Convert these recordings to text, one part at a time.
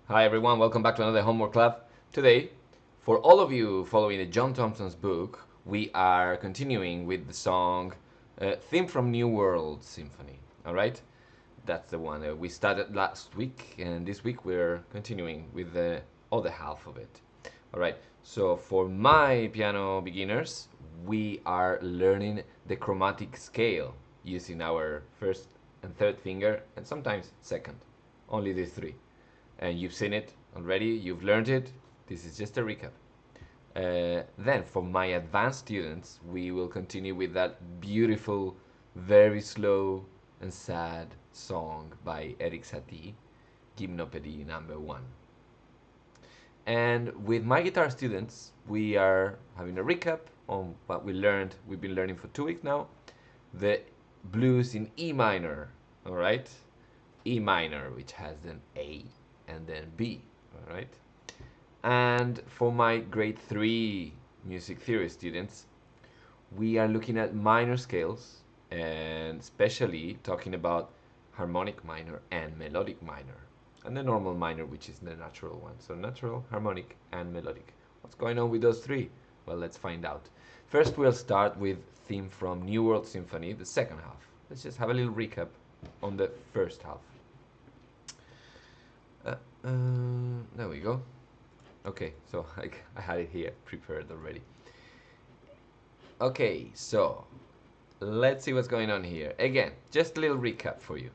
Hi everyone, welcome back to another homework club. Today, for all of you following the John Thompson's book, we are continuing with the song Theme from New World Symphony. Alright? That's the one we started last week, and this week we're continuing with the other half of it. Alright, so for my piano beginners, we are learning the chromatic scale using our first and third finger, and sometimes second. Only these three. And you've seen it already, you've learned it. This is just a recap. Then for my advanced students, we will continue with that beautiful, very slow and sad song by Eric Satie, Gymnopédie No.1. And with my guitar students, we are having a recap on what we learned. We've been learning for 2 weeks now. The blues in E minor, all right? E minor, which has an A and then B, all right? And for my grade 3 music theory students, we are looking at minor scales and especially talking about harmonic minor and melodic minor, and the normal minor, which is the natural one. So natural, harmonic, and melodic. What's going on with those three? Well, let's find out. First, we'll start with theme from New World Symphony, the second half. Let's just have a little recap on the first half. There we go. Okay, so I had it here prepared already. Okay, so let's see what's going on here. Again, just a little recap for you.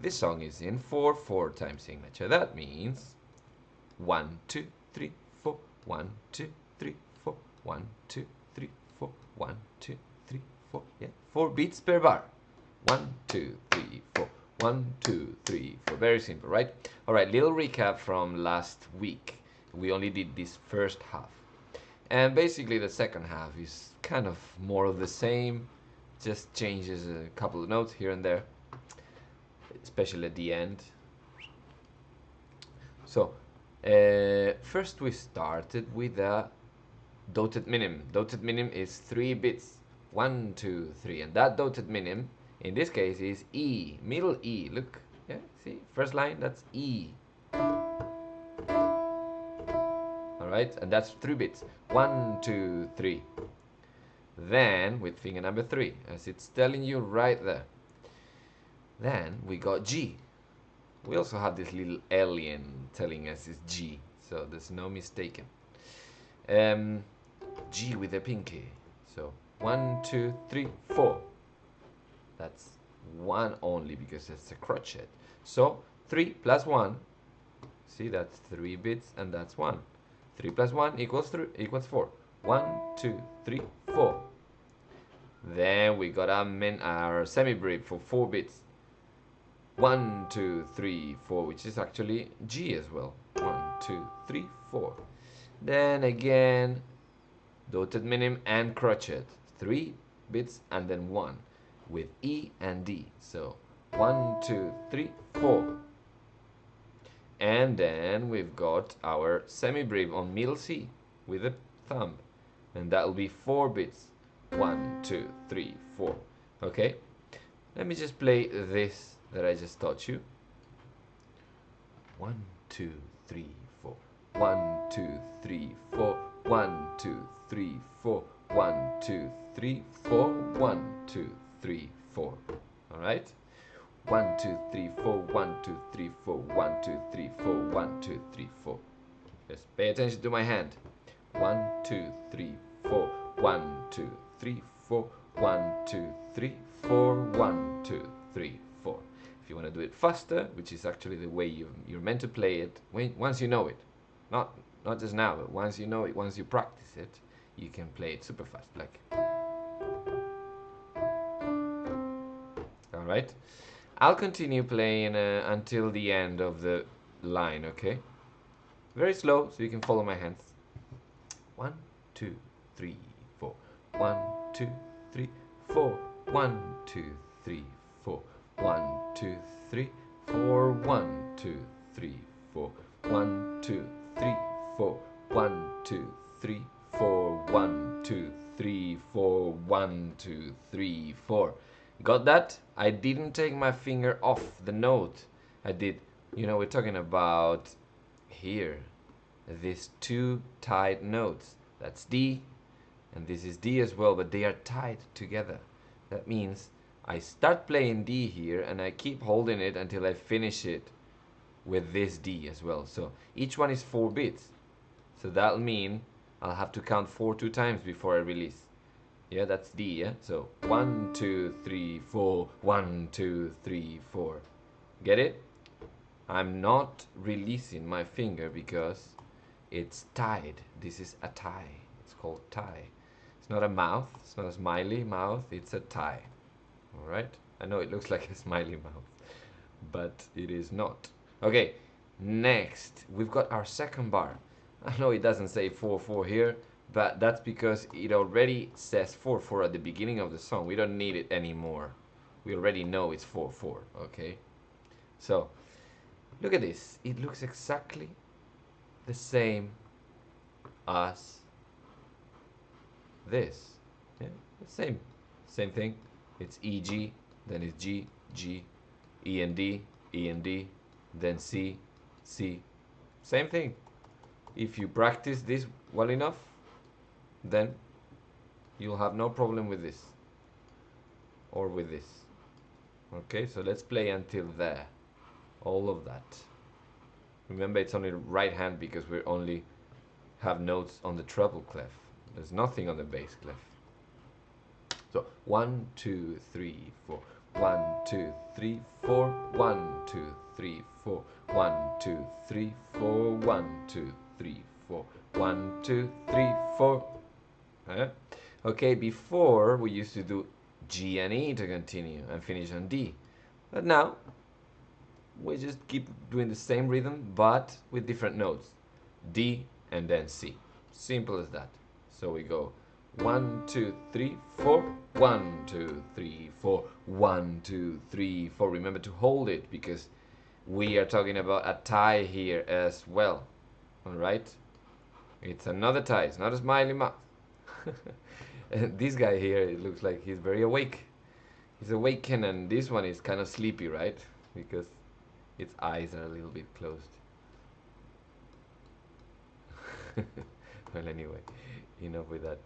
This song is in 4/4 time signature. That means 1, 2, 3, 4, 1, 2, 3, 4, 1, 2, 3, 4, 1, 2, 3, 4. Yeah, 4 beats per bar. 1, 2, 3, 4. 1, 2, 3, 4. Very simple, right? All right, little recap from last week. We only did this first half. And basically the second half is kind of more of the same, just changes a couple of notes here and there, especially at the end. So, first we started with a dotted minim. Dotted minim is 3 bits. 1, 2, 3. And that dotted minim, in this case, is E, middle E. Look, yeah, see, first line, that's E. All right, and that's 3 bits. 1, 2, 3. Then, with finger number 3, as it's telling you right there. Then, we got G. We also have this little alien telling us it's G, so there's no mistaken. G with a pinky. So, 1, 2, 3, 4. That's 1 only because it's a crotchet. So 3 plus 1, see, that's 3 bits and that's 1. 3 plus 1 equals 4. 1, 2, 3, 4. Then we got our semi-brief for 4 bits. 1, 2, 3, 4, which is actually G as well. 1, 2, 3, 4. Then again, dotted minim and crotchet. 3 bits and then 1. With E and D. So 1, 2, 3, 4. And then we've got our semi-brief on middle C with a thumb. And that'll be 4 bits. 1, 2, 3, 4. Okay? Let me just play this that I just taught you. 1, 2, 3, 4. 1, 2, 3, 4. 1, 2, 3, 4. 1, 2, 3, 4. 1, 2, 3, 4. All right? 1, 2, 3, 4. 1, 2, 3, 4. 1, 2, 3, 4. 1, 2, 3, 4. Just pay attention to my hand. 1, 2, 3, 4. 1, 2, 3, 4. 1, 2, 3, 4. 1, 2, 3, 4. If you want to do it faster, which is actually the way you're meant to play it, once you know it, not just now, but once you know it, once you practice it, you can play it super fast, like. All right, I'll continue playing until the end of the line, okay? Very slow, so you can follow my hands. 1, 2, 3, 4. 1, 2, 3, 4. 1, 2, 3, 4. 1, 2, 3, 4. 1, 2, 3, 4. 1, 2, 3, 4. 1, 2, 3, 4. 1, 2, 3, 4. 1, 2, 3, 4. Got that? I didn't take my finger off the note. I did You know, we're talking about here, these two tied notes. That's D, and this is D as well, but they are tied together. That means I start playing D here, and I keep holding it until I finish it with this D as well. So each one is 4 beats. So that'll mean I'll have to count 4 2 times before I release. Yeah, that's D, yeah? So 1, 2, 3, 4, 1, 2, 3, 4. Get it? I'm not releasing my finger because it's tied. This is a tie. It's called tie. It's not a mouth. It's not a smiley mouth. It's a tie. All right? I know it looks like a smiley mouth, but it is not. Okay, next we've got our second bar. I know it doesn't say 4/4 here, but that's because it already says 4/4 at the beginning of the song. We don't need it anymore. We already know it's 4/4. Okay, so look at this. It looks exactly the same as this. Yeah, the same thing. It's E G, then it's G G, E and D, E and D, then C C. Same thing. If you practice this well enough, then you'll have no problem with this or with this. Okay, so let's play until there. All of that. Remember, it's only right hand because we only have notes on the treble clef. There's nothing on the bass clef. So 1 2 3 4. 1 2 3 4. 1 2 3 4. 1 2 3 4. 1 2 3 4. 1 2 3 4. Okay, before we used to do G and E to continue and finish on D, but now we just keep doing the same rhythm but with different notes, D and then C. Simple as that. So we go 1 2 3 4. 1 2 3 4. 1 2 3 4. Remember to hold it because we are talking about a tie here as well. All right, it's another tie. It's not a smiley mouth. And this guy here, it looks like he's very awake. He's awakened, and this one is kind of sleepy, right? Because its eyes are a little bit closed. Well, anyway, enough with that.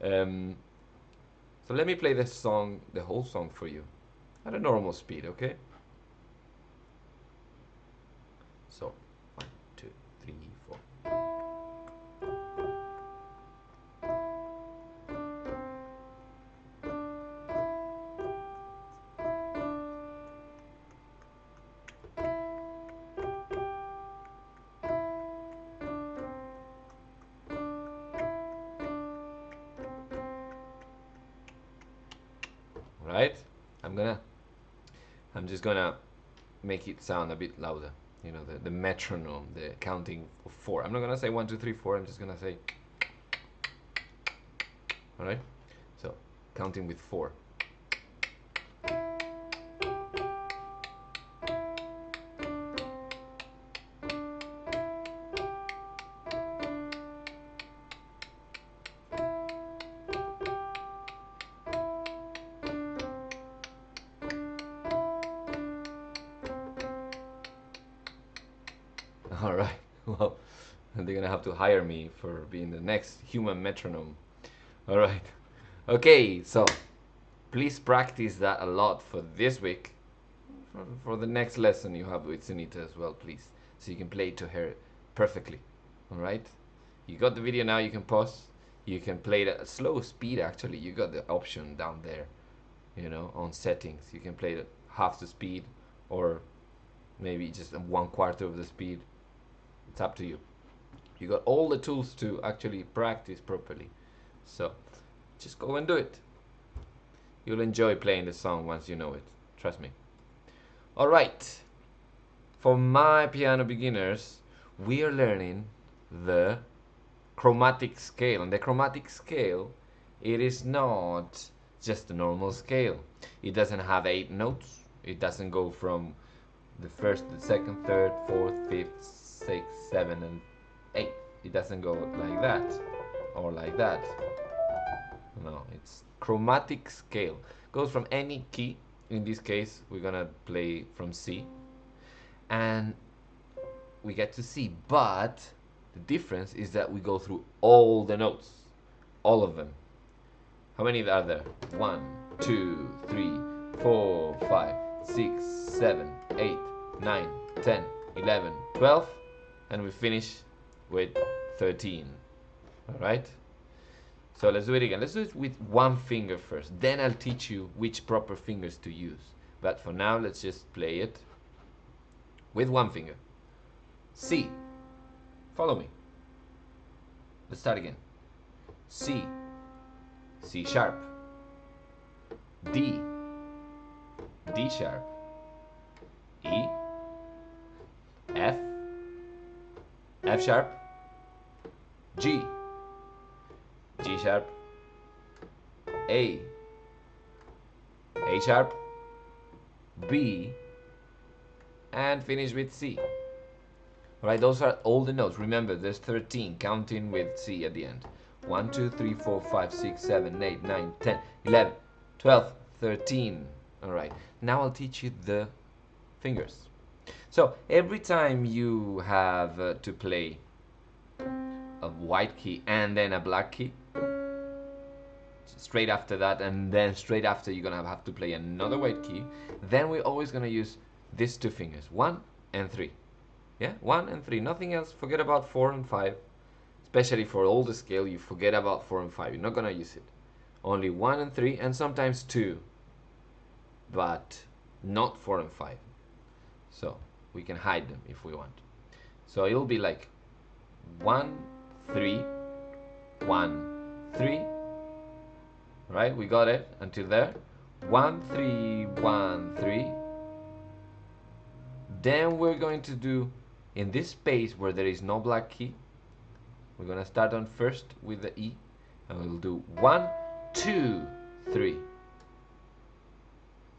So let me play the song, the whole song for you at a normal speed, okay? So 1 2 3 4. Right? I'm just gonna make it sound a bit louder. You know, the metronome, the counting of 4. I'm not gonna say 1 2 3 4. I'm just gonna say. All right. So counting with 4. All right. Well, they're gonna have to hire me for being the next human metronome. All right. Okay. So please practice that a lot for this week. For the next lesson you have with Sunita as well, please, so you can play it to her perfectly. All right. You got the video now. You can pause. You can play it at a slow speed. Actually, you got the option down there. You know, on settings, you can play it at half the speed or maybe just 1/4 of the speed. It's up to you. You got all the tools to actually practice properly. So just go and do it. You'll enjoy playing the song once you know it. Trust me. All right. For my piano beginners, we are learning the chromatic scale. And the chromatic scale, it is not just a normal scale. It doesn't have 8 notes. It doesn't go from the first, the second, third, fourth, fifth, sixth, 7 and 8. It doesn't go like that or like that. No, it's chromatic scale. Goes from any key. In this case, we're gonna play from C, and we get to C, but the difference is that we go through all the notes, all of them. How many are there? 1, 2, 3, 4, 5, 6, 7, 8, 9, 10, 11, 12, and we finish with 13. All right? So let's do it again. Let's do it with one finger first. Then I'll teach you which proper fingers to use. But for now, let's just play it with one finger. C. Follow me. Let's start again. C. C sharp. D. D sharp. E. F. F sharp. G. G sharp. A. A sharp. B. And finish with C. Alright, those are all the notes. Remember, there's 13, counting with C at the end. 1, 2, 3, 4, 5, 6, 7, 8, 9, 10, 11, 12, 13. Alright, now I'll teach you the fingers. So, every time you have to play a white key and then a black key, straight after that, and then straight after you're gonna have to play another white key, then we're always gonna use these two fingers, 1 and 3. Yeah, 1 and 3, nothing else. Forget about 4 and 5. Especially for all the scale, you forget about 4 and 5. You're not gonna use it. Only 1 and 3, and sometimes 2, but not 4 and 5. So we can hide them if we want. So it'll be like 1, 3, 1, 3. Right? We got it until there. 1, 3, 1, 3. Then we're going to do, in this space where there is no black key, we're going to start on first with the E, and we'll do 1, 2, 3.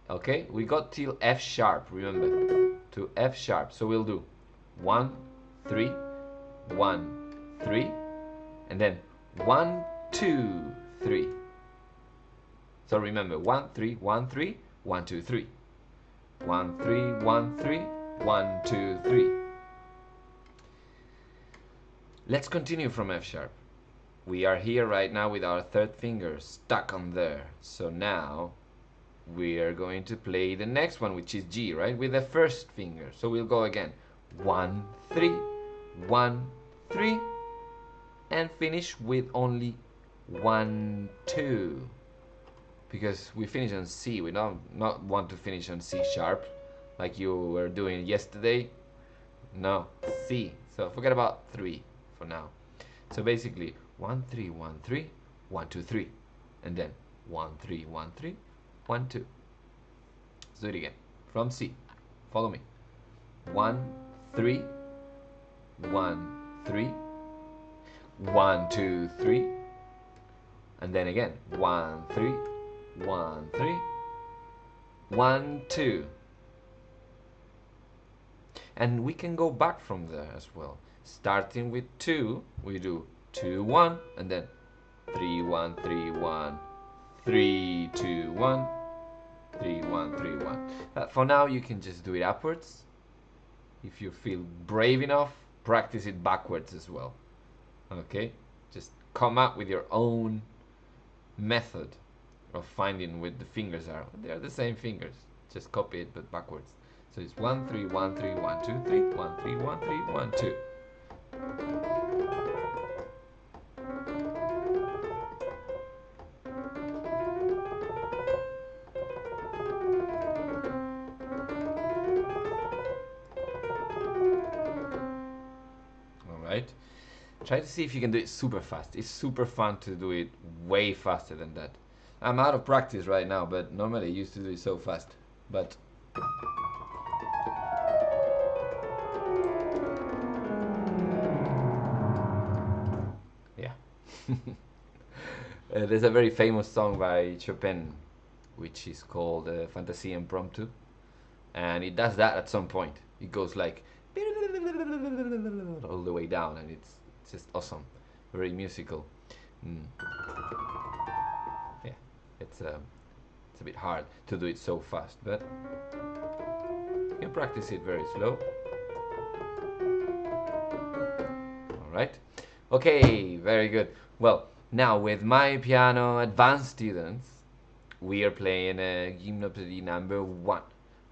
Okay, we got till F sharp, remember, to F sharp. So we'll do 1, 3, 1, 3, and then 1, 2, 3. So remember, 1, 3, 1, 3, 1, 2, 3. 1, 3, 1, 3, 1, 2, 3. Let's continue from F sharp. We are here right now with our third finger stuck on there. So now we are going to play the next one, which is G, right? With the first finger. So we'll go again. 1, 3, 1, 3, and finish with only 1, 2. Because we finish on C, we don't not want to finish on C sharp like you were doing yesterday. No, C. So forget about 3 for now. So basically 1, 3, 1, 3, 1, 2, 3, and then 1, 3, 1, 3, 1, 2. Let's do it again from C. Follow me. 1, 3, 1, 3, 1, 2, 3, and then again 1, 3, 1, 3, 1, 2. And we can go back from there as well. Starting with 2, we do 2, 1, and then 3, 1, 3, 1, 3, 2, 1, 3, 1, 3, 1. For now, you can just do it upwards. If you feel brave enough, practice it backwards as well. Okay? Just come up with your own method of finding where the fingers are. They're the same fingers. Just copy it, but backwards. So it's 1, 3, 1, 3, 1, 2, 3, 1, 3, 1, 3, 1, 2. Alright. Try to see if you can do it super fast. It's super fun to do it way faster than that. I'm out of practice right now, but normally I used to do it so fast. But yeah. There's a very famous song by Chopin, which is called Fantasie Impromptu, and it does that at some point. It goes like all the way down, and it's just awesome, very musical. Yeah, it's a bit hard to do it so fast, but you can practice it very slow. right? Okay, very good. Well, now with my piano advanced students, we are playing Gymnopédie No.1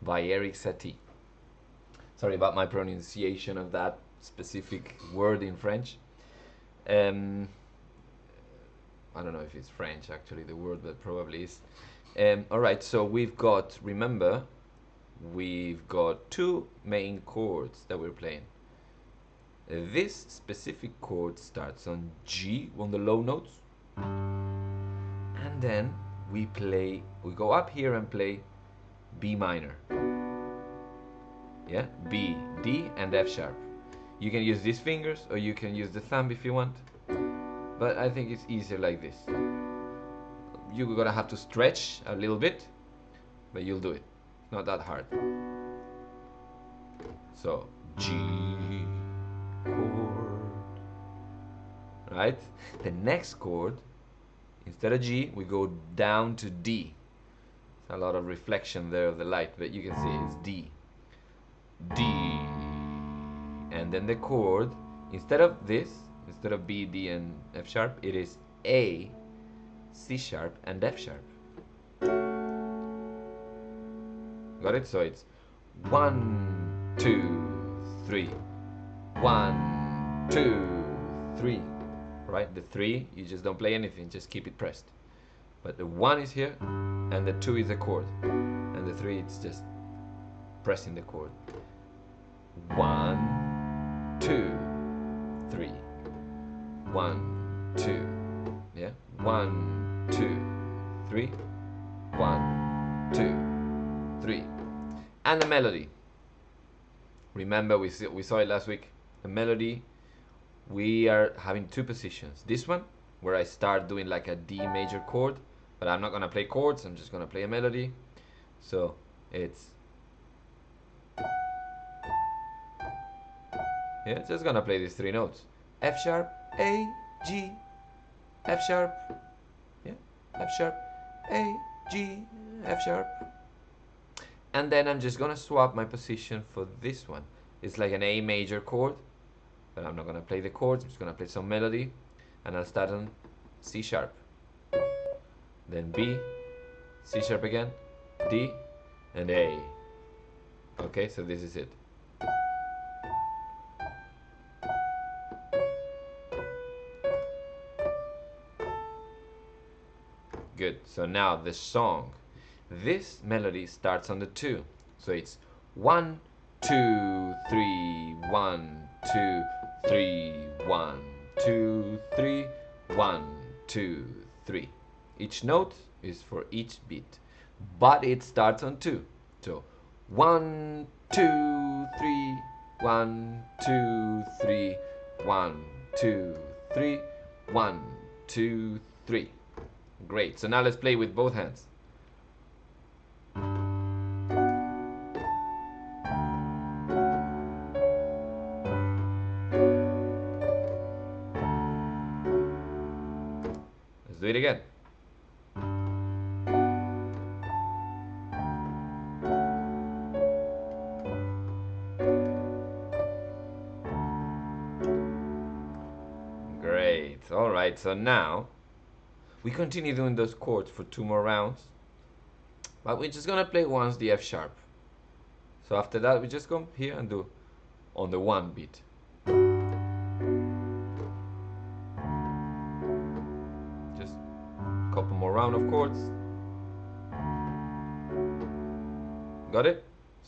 by Eric Satie. Sorry about my pronunciation of that specific word in French. I don't know if it's French actually, the word, but probably is. Alright, so we've got, remember, we've got two main chords that we're playing. This specific chord starts on G, on the low notes, and then we go up here and play B minor. Yeah, B, D, and F sharp. You can use these fingers or you can use the thumb if you want, but I think it's easier like this. You're gonna have to stretch a little bit, but you'll do it. It's not that hard. So G chord, right? The next chord, instead of G, we go down to D. It's a lot of reflection there of the light, but you can see it's D. D. And then the chord, instead of this, instead of B, D, and F sharp, it is A, C sharp, and F sharp. Got it? So it's 1, 2, 3. 1, 2, 3. Right? The 3, you just don't play anything, just keep it pressed. But the 1 is here, and the 2 is the chord. And the 3, it's just pressing the chord. 1, 2, 3. 1, 2. Yeah? 1, 2, 3. 1, 2, 3. And the melody. Remember, we saw it last week. The melody, we are having two positions. This one, where I start doing like a D major chord, but I'm not gonna play chords, I'm just gonna play a melody. So it's, yeah, just gonna play these three notes. F sharp, A, G, F sharp, yeah, F sharp, A, G, F sharp. And then I'm just gonna swap my position for this one. It's like an A major chord, but I'm not gonna play the chords, I'm just gonna play some melody, and I'll start on C sharp, then B, C sharp again, D, and A. Okay, so this is it. Good, so now the song. This melody starts on the 2. So it's 1, 2, 3, 1, 2, 3, 1, 2, 3, 1, 2, 3. Each note is for each beat, but it starts on 2. So 1, 2, 3, 1, 2, 3, 1, 2, 3, 1, 2, 3. Great, so now let's play with both hands. Let's do it again. Great, all right, so now we continue doing those chords for 2 more rounds, but we're just gonna play once the F sharp. So after that, we just come here and do on the 1 beat. Just a couple more rounds of chords. Got it?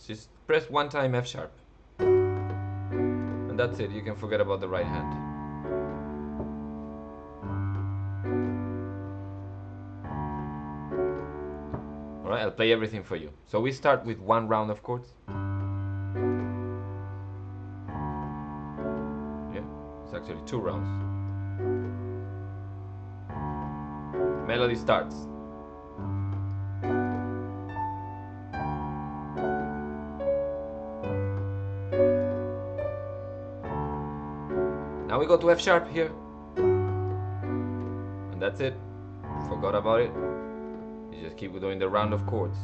Just press 1 time F sharp. And that's it, you can forget about the right hand. Alright, I'll play everything for you. So we start with 1 round of chords. Yeah, it's actually 2 rounds. Melody starts. Now we go to F sharp here. And that's it. Forgot about it. You just keep doing the round of chords.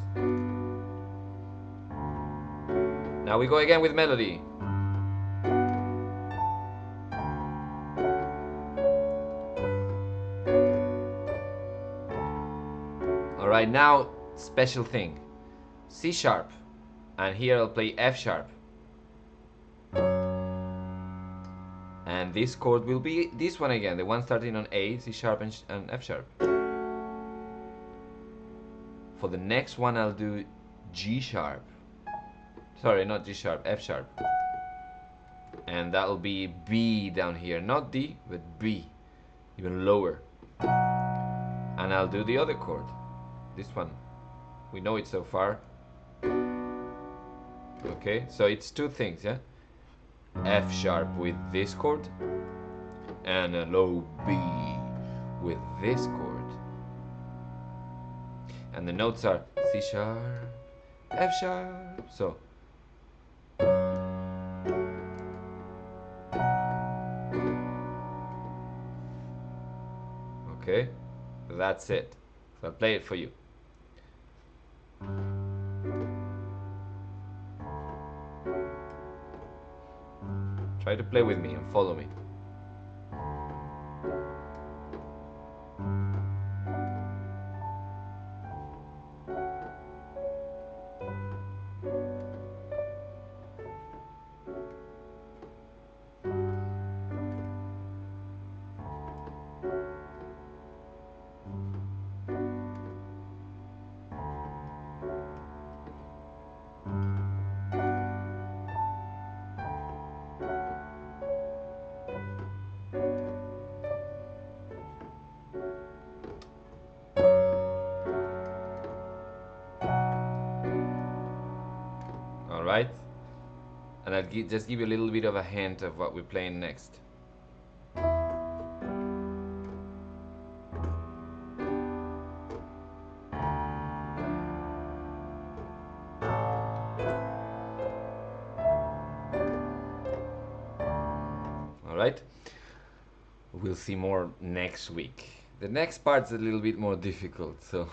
Now we go again with melody. Alright, now special thing. C sharp, and here I'll play F sharp. And this chord will be this one again, the one starting on A, C sharp and F sharp. For the next one I'll do G sharp. Sorry, not G sharp, F sharp. And that'll be B down here, not D, but B, even lower. And I'll do the other chord, this one. We know it so far. Okay, so it's two things, yeah? F sharp with this chord, and a low B with this chord. And the notes are C sharp, F sharp, so. Okay, that's it. So I'll play it for you. Try to play with me and follow me. Alright? And I'll just give you a little bit of a hint of what we're playing next. Alright? We'll see more next week. The next part's a little bit more difficult, so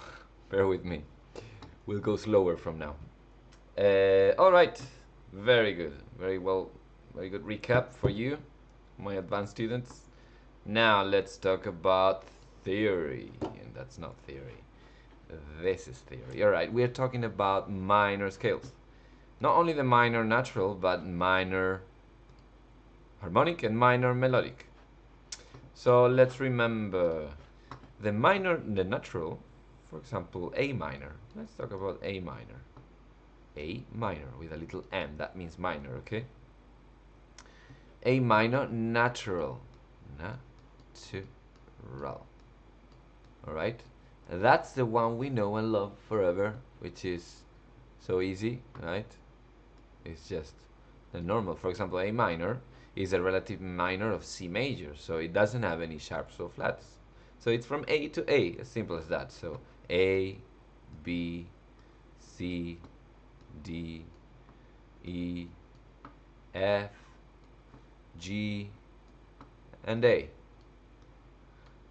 bear with me. We'll go slower from now. Alright, very good, very good recap for you, my advanced students. Now let's talk about theory, and that's not theory, this is theory. Alright, we're talking about minor scales. Not only the minor natural, but minor harmonic and minor melodic. So let's remember the natural, for example, A minor. Let's talk about A minor. A minor with a little M, that means minor, okay? A minor, natural. Alright? That's the one we know and love forever, which is so easy, right? It's just the normal. For example, A minor is a relative minor of C major, so it doesn't have any sharps or flats. So it's from A to A, as simple as that. So A, B, C, D, E, F, G, and A.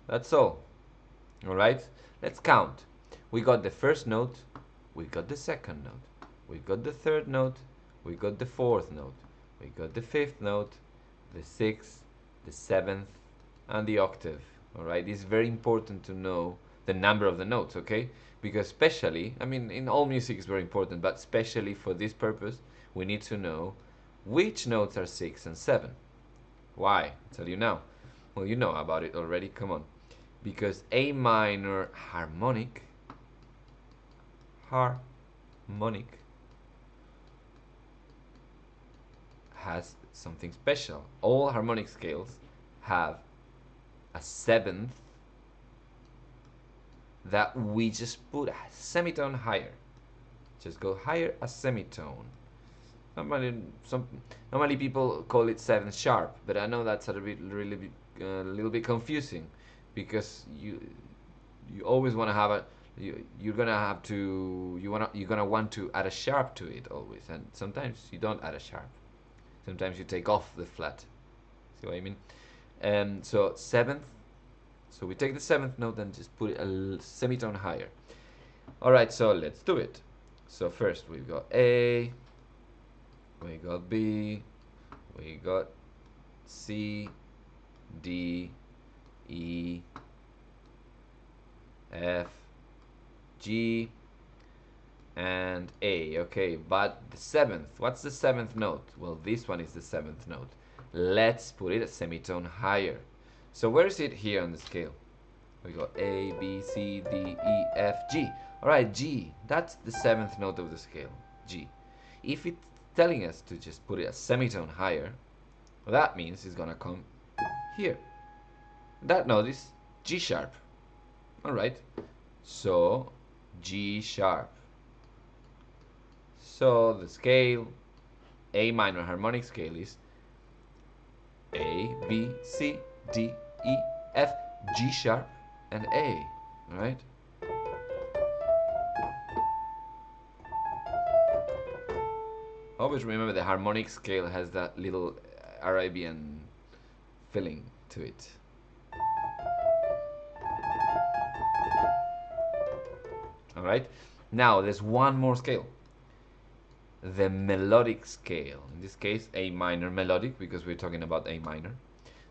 That's all. Alright? Let's count. We got the first note, we got the second note, we got the third note, we got the fourth note, we got the fifth note, the sixth, the seventh, and the octave. Alright? It's very important to know the number of the notes, okay? Because especially, I mean, in all music is very important, but especially for this purpose, we need to know which notes are 6 and 7. Why? I'll tell you now. Well, you know about it already, come on. Because A minor harmonic has something special. All harmonic scales have a seventh that we just put a semitone higher. Just go higher a semitone. Normally people call it 7th sharp, but I know that's a little bit confusing, because you always want to have a you're gonna want to add a sharp to it always, and sometimes you don't add a sharp. Sometimes you take off the flat. See what I mean? So 7th. So we take the 7th note and just put it a semitone higher. Alright, so let's do it. So first we've got A, we got B, we got C, D, E, F, G, and A. Okay, but the seventh, what's the seventh note? Well, this one is the seventh note. Let's put it a semitone higher. So where is it here on the scale? We go A, B, C, D, E, F, G. All right, G, that's the seventh note of the scale, G. If it's telling us to just put it a semitone higher, well, that means it's gonna come here. That note is G sharp. All right, so G sharp. So the scale, A minor harmonic scale, is A, B, C, D, E, F, G sharp, and A. All right. Always remember the harmonic scale has that little Arabian feeling to it. All right. Now there's one more scale. The melodic scale. In this case, A minor melodic, because we're talking about A minor.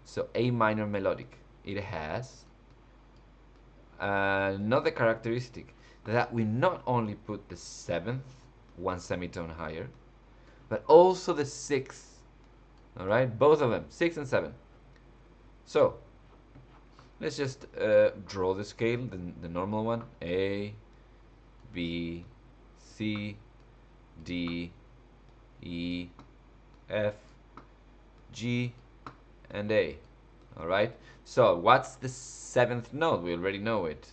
So A minor melodic. It has another characteristic, that we not only put the seventh one semitone higher, but also the sixth. All right, both of them, 6 and 7. So let's just draw the scale, the normal one: A, B, C, D, E, F, G, and A. All right. So what's the seventh note? We already know it.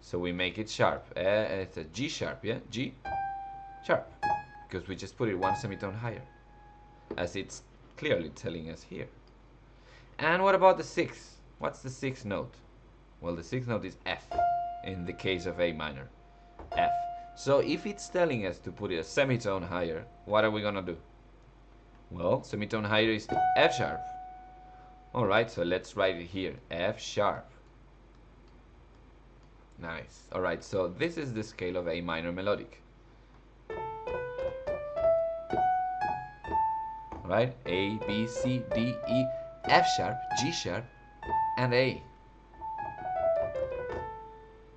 So we make it sharp. It's a G sharp, yeah? G sharp. Because we just put it one semitone higher, as it's clearly telling us here. And what about the sixth? What's the sixth note? Well, the sixth note is F in the case of A minor. F. So if it's telling us to put it a semitone higher, what are we gonna do? Well, semitone higher is F sharp. Alright, so let's write it here, F sharp. Nice. Alright, so this is the scale of A minor melodic. Alright, A, B, C, D, E, F sharp, G sharp, and A.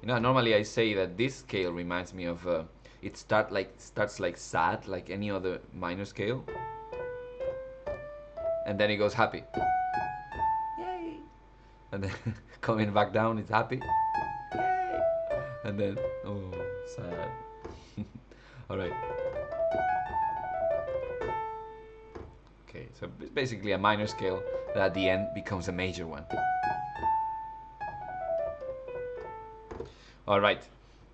You know, normally I say that this scale reminds me of, it starts like sad, like any other minor scale. And then it goes happy. Yay! And then coming back down, it's happy. Yay! And then, oh, sad. Alright. Okay, so it's basically a minor scale that at the end becomes a major one. Alright,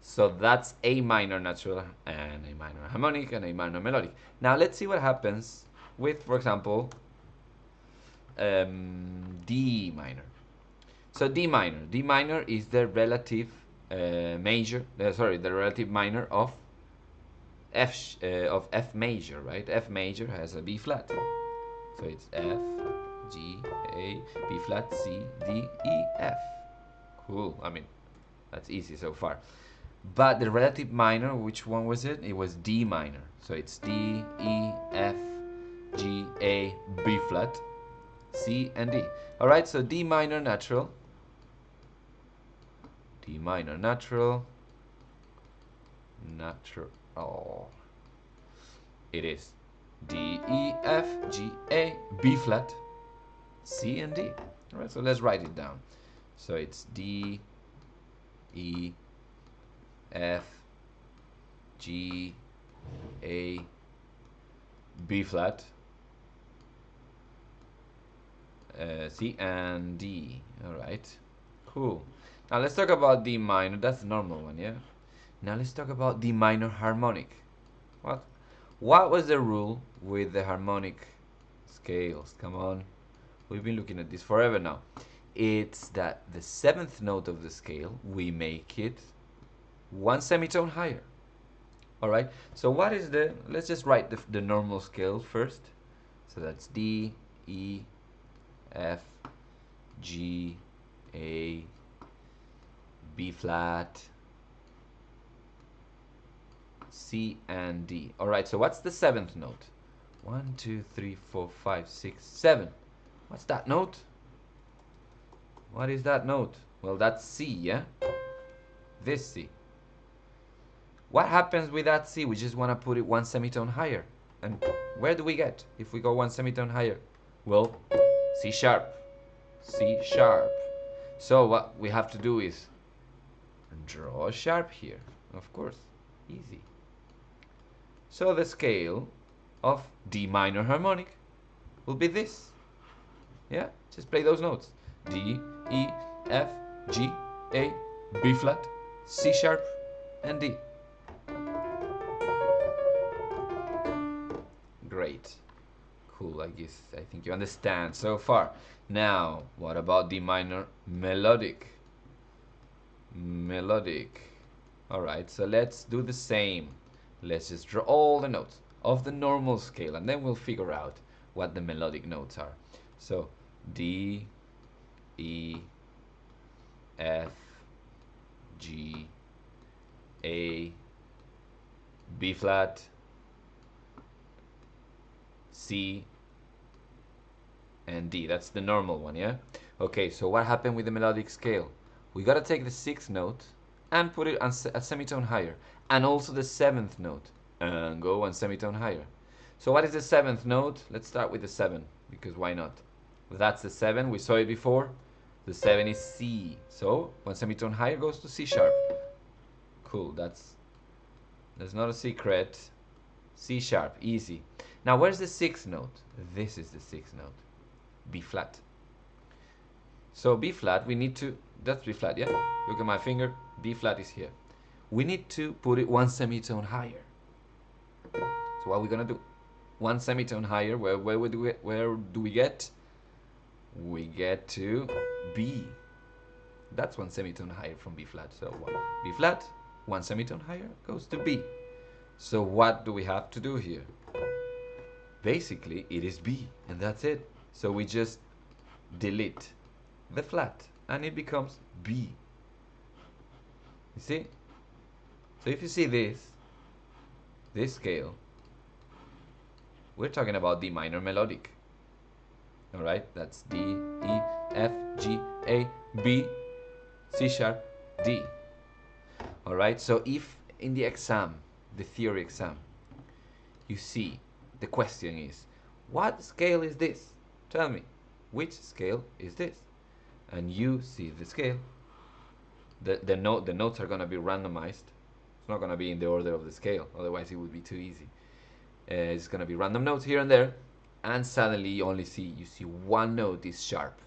so that's A minor natural and A minor harmonic and A minor melodic. Now let's see what happens with, for example, D minor. So D minor is the relative major, the relative minor of F major, right? F major has a B flat. So it's F, G, A, B flat, C, D, E, F. Cool. I mean, that's easy so far. But the relative minor, which one was it? It was D minor. So it's D, E, F, G, A, B flat, C, and D. Alright, so D minor natural. D minor natural. Natural. Oh. It is D, E, F, G, A, B flat, C, and D. Alright, so let's write it down. So it's D, E, F, G, A, B flat, C, and D. Alright, cool. Now let's talk about D minor. That's the normal one, yeah? Now let's talk about D minor harmonic. What was the rule with the harmonic scales? Come on. We've been looking at this forever now. It's that the seventh note of the scale, we make it one semitone higher. Alright, so what is let's just write the normal scale first. So that's D, E, F, G, A, B flat, C, and D. Alright, so what's the seventh note? 1, 2, 3, 4, 5, 6, 7. What's that note? What is that note? Well, that's C, yeah? This C. What happens with that C? We just want to put it one semitone higher. And where do we get if we go one semitone higher? Well, C sharp. C sharp. So what we have to do is draw a sharp here. Of course, easy. So the scale of D minor harmonic will be this. Yeah, just play those notes. D, E, F, G, A, B flat, C sharp, and D. Great. Cool, I think you understand so far. Now, what about D minor melodic? Melodic. Alright, so let's do the same. Let's just draw all the notes of the normal scale, and then we'll figure out what the melodic notes are. So, D, E, F, G, A, B flat, C, and D. That's the normal one, yeah? Okay, so what happened with the melodic scale? We gotta take the 6th note and put it on a semitone higher, and also the 7th note, and go one semitone higher. So what is the 7th note? Let's start with the 7, because why not? That's the 7, we saw it before. The 7 is C, so one semitone higher goes to C sharp. Cool, that's not a secret. C sharp, easy. Now where's the 6th note? This is the 6th note, B flat. So B flat, we need to, that's B flat, yeah? Look at my finger, B flat is here. We need to put it one semitone higher. So what are we gonna do? One semitone higher, where do we get? We get to B. That's one semitone higher from B flat. So B flat, one semitone higher goes to B. So what do we have to do here? Basically, it is B, and that's it. So we just delete the flat, and it becomes B. You see? So if you see this scale, we're talking about D minor melodic. Alright, that's D, E, F, G, A, B, C sharp, D. Alright, so if in the exam, the theory exam, you see the question is, what scale is this? Tell me, which scale is this? And you see the scale. The notes are going to be randomized. It's not going to be in the order of the scale, otherwise it would be too easy. It's going to be random notes here and there, and suddenly you see one note is sharp.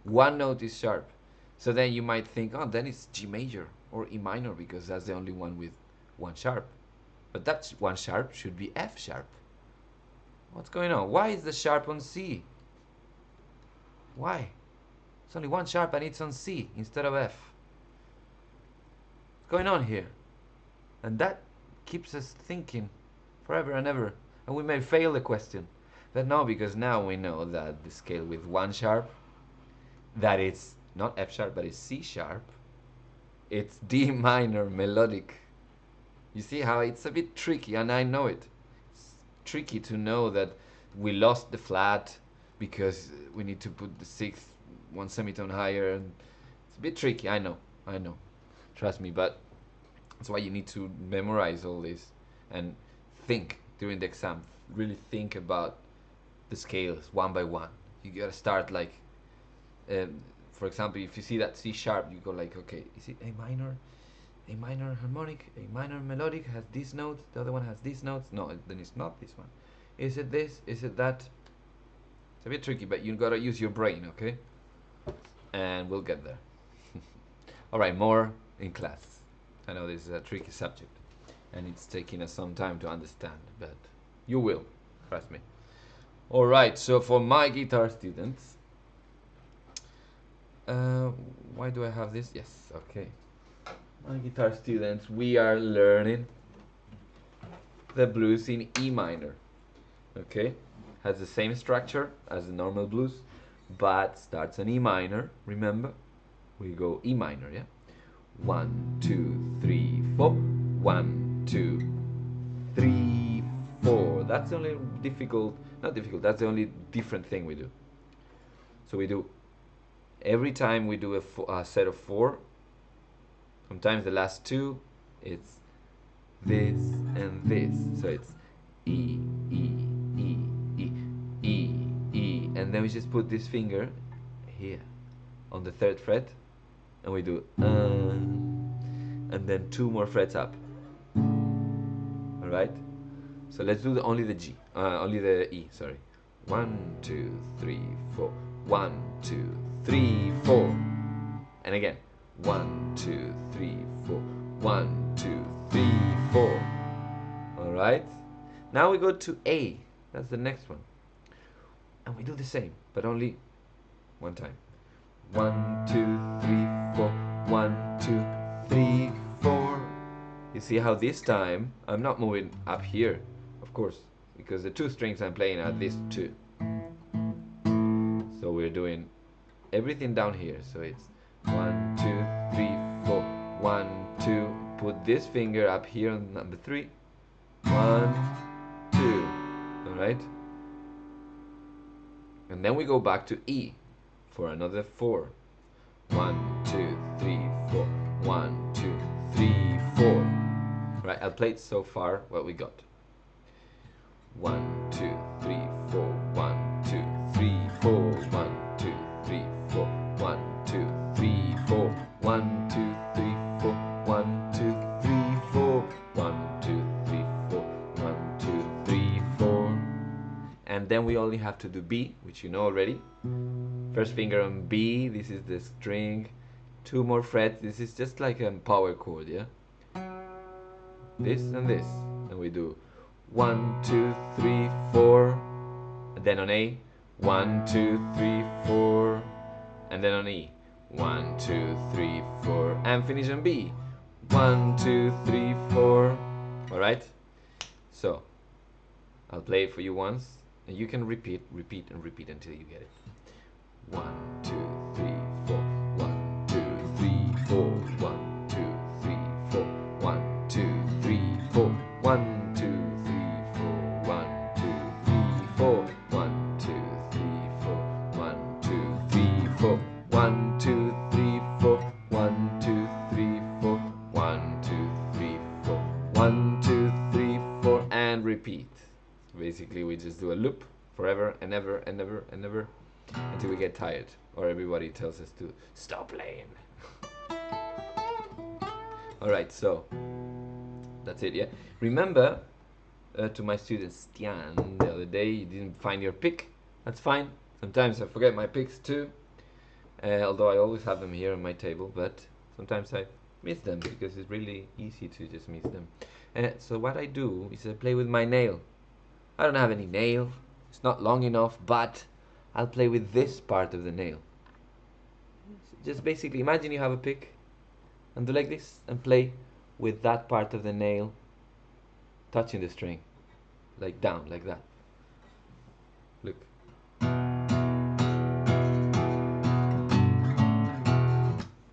One note is sharp. So then you might think, oh, then it's G major or E minor, because that's the only one with one sharp. But that one sharp should be F sharp. What's going on? Why is the sharp on C? Why? It's only one sharp and it's on C instead of F. What's going on here? And that keeps us thinking forever and ever. And we may fail the question. But no, because now we know that the scale with one sharp, that it's not F sharp, but it's C sharp. It's D minor melodic. You see how it's a bit tricky, and I know it. It's tricky to know that we lost the flat because we need to put the 6th one semitone higher. And it's a bit tricky, I know. Trust me, but that's why you need to memorize all this and think during the exam. Really think about the scales one by one. You gotta start like, for example, if you see that C sharp, you go like, okay, is it A minor? A minor harmonic, A minor melodic has these notes, the other one has these notes. No, then it's not this one. Is it this? Is it that? It's a bit tricky, but you gotta use your brain, okay? And we'll get there. Alright, more in class. I know this is a tricky subject, and it's taking us some time to understand, but you will, trust me. Alright, so for my guitar students, why do I have this? Yes, okay. My guitar students, we are learning the blues in E minor. Okay, has the same structure as the normal blues, but starts in E minor. Remember, we go E minor, yeah. 1, 2, 3, 4. 1, 2, 3, 4. That's the only difficult, not difficult. That's the only different thing we do. So we do every time we do a set of 4. Sometimes the last 2, it's this, and this. So it's E, E, E, E, E, E, and then we just put this finger here on the 3rd fret, and we do and then 2 more frets up. All right. So let's do only the G, only the E. Sorry. 1, 2, 3, 4. 1, 2, 3, 4. And again. 1, 2, 3, 4. 1, 2, 3, 4. All right. Now we go to A. That's the next one. And we do the same, but only one time. 1, 2, 3, 4. 1, 2, 3, 4. You see how this time I'm not moving up here, of course, because the 2 strings I'm playing are these 2. So we're doing everything down here. So it's 1, 2, 3, 4. 1, 2. Put this finger up here on number 3. 1, 2. All right. And then we go back to E for another 4. 1, 2, 3, 4. 1, 2, 3, 4. Right, I'll play it so far what we got. 1, 2, 3, 4. 1, 2, 3, 4. 1, 2, 3, 4. 1, 2, 3, 4. 1, 2, 3, 4. 1, 2, 3, 4. 1, 2, 3, 4. 1, 2, 3, 4. And then we only have to do B, which you know already. First finger on B, this is the string. 2 more frets, this is just like a power chord, yeah? This and this. And we do 1, 2, 3, 4. And then on A, 1, 2, 3, 4. And then on E, 1, 2, 3, 4. And finish on B. 1, 2, 3, 4. Alright? So, I'll play it for you once. And you can repeat, repeat, and repeat until you get it. 1, 2, 3, 4. 1, 2, 3, 4. 1, 2, 3, 4. 1, 2, 3, 4. 1, 2, 3, 4. 1, 2, 3, 4. 1, 2, 3, 4. 1, 2, 3, 4. 1, 2, 3, 4. 1, 2, 3, 4. 1, 2, 3, 4. 1, 2, 3, 4. And repeat. Basically, we just do a loop forever and ever and ever and ever until we get tired or everybody tells us to stop playing. Alright, so that's it, yeah? Remember, to my student Stian the other day, you didn't find your pick. That's fine. Sometimes I forget my picks too, although I always have them here on my table, but sometimes I miss them because it's really easy to just miss them. So what I do is I play with my nail. I don't have any nail, it's not long enough, but I'll play with this part of the nail. Just basically imagine you have a pick and do like this and play with that part of the nail touching the string, like down, like that. Look.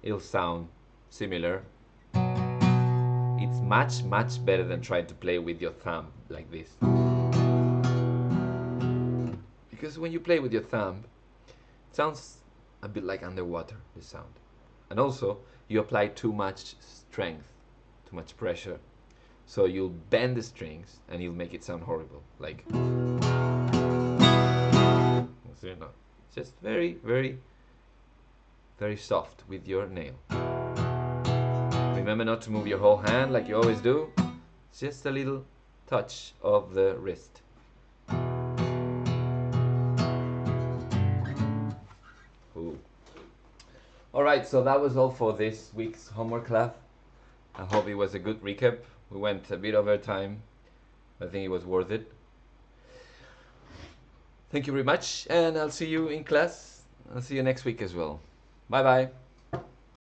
It'll sound similar. It's much, much better than trying to play with your thumb like this. Because when you play with your thumb, it sounds a bit like underwater, the sound. And also, you apply too much strength, too much pressure. So you'll bend the strings and you'll make it sound horrible. Like, just very, very, very soft with your nail. Remember not to move your whole hand like you always do. It's just a little touch of the wrist. Alright, so that was all for this week's homework lab. I hope it was a good recap. We went a bit over time. I think it was worth it. Thank you very much, and I'll see you in class. I'll see you next week as well. Bye bye.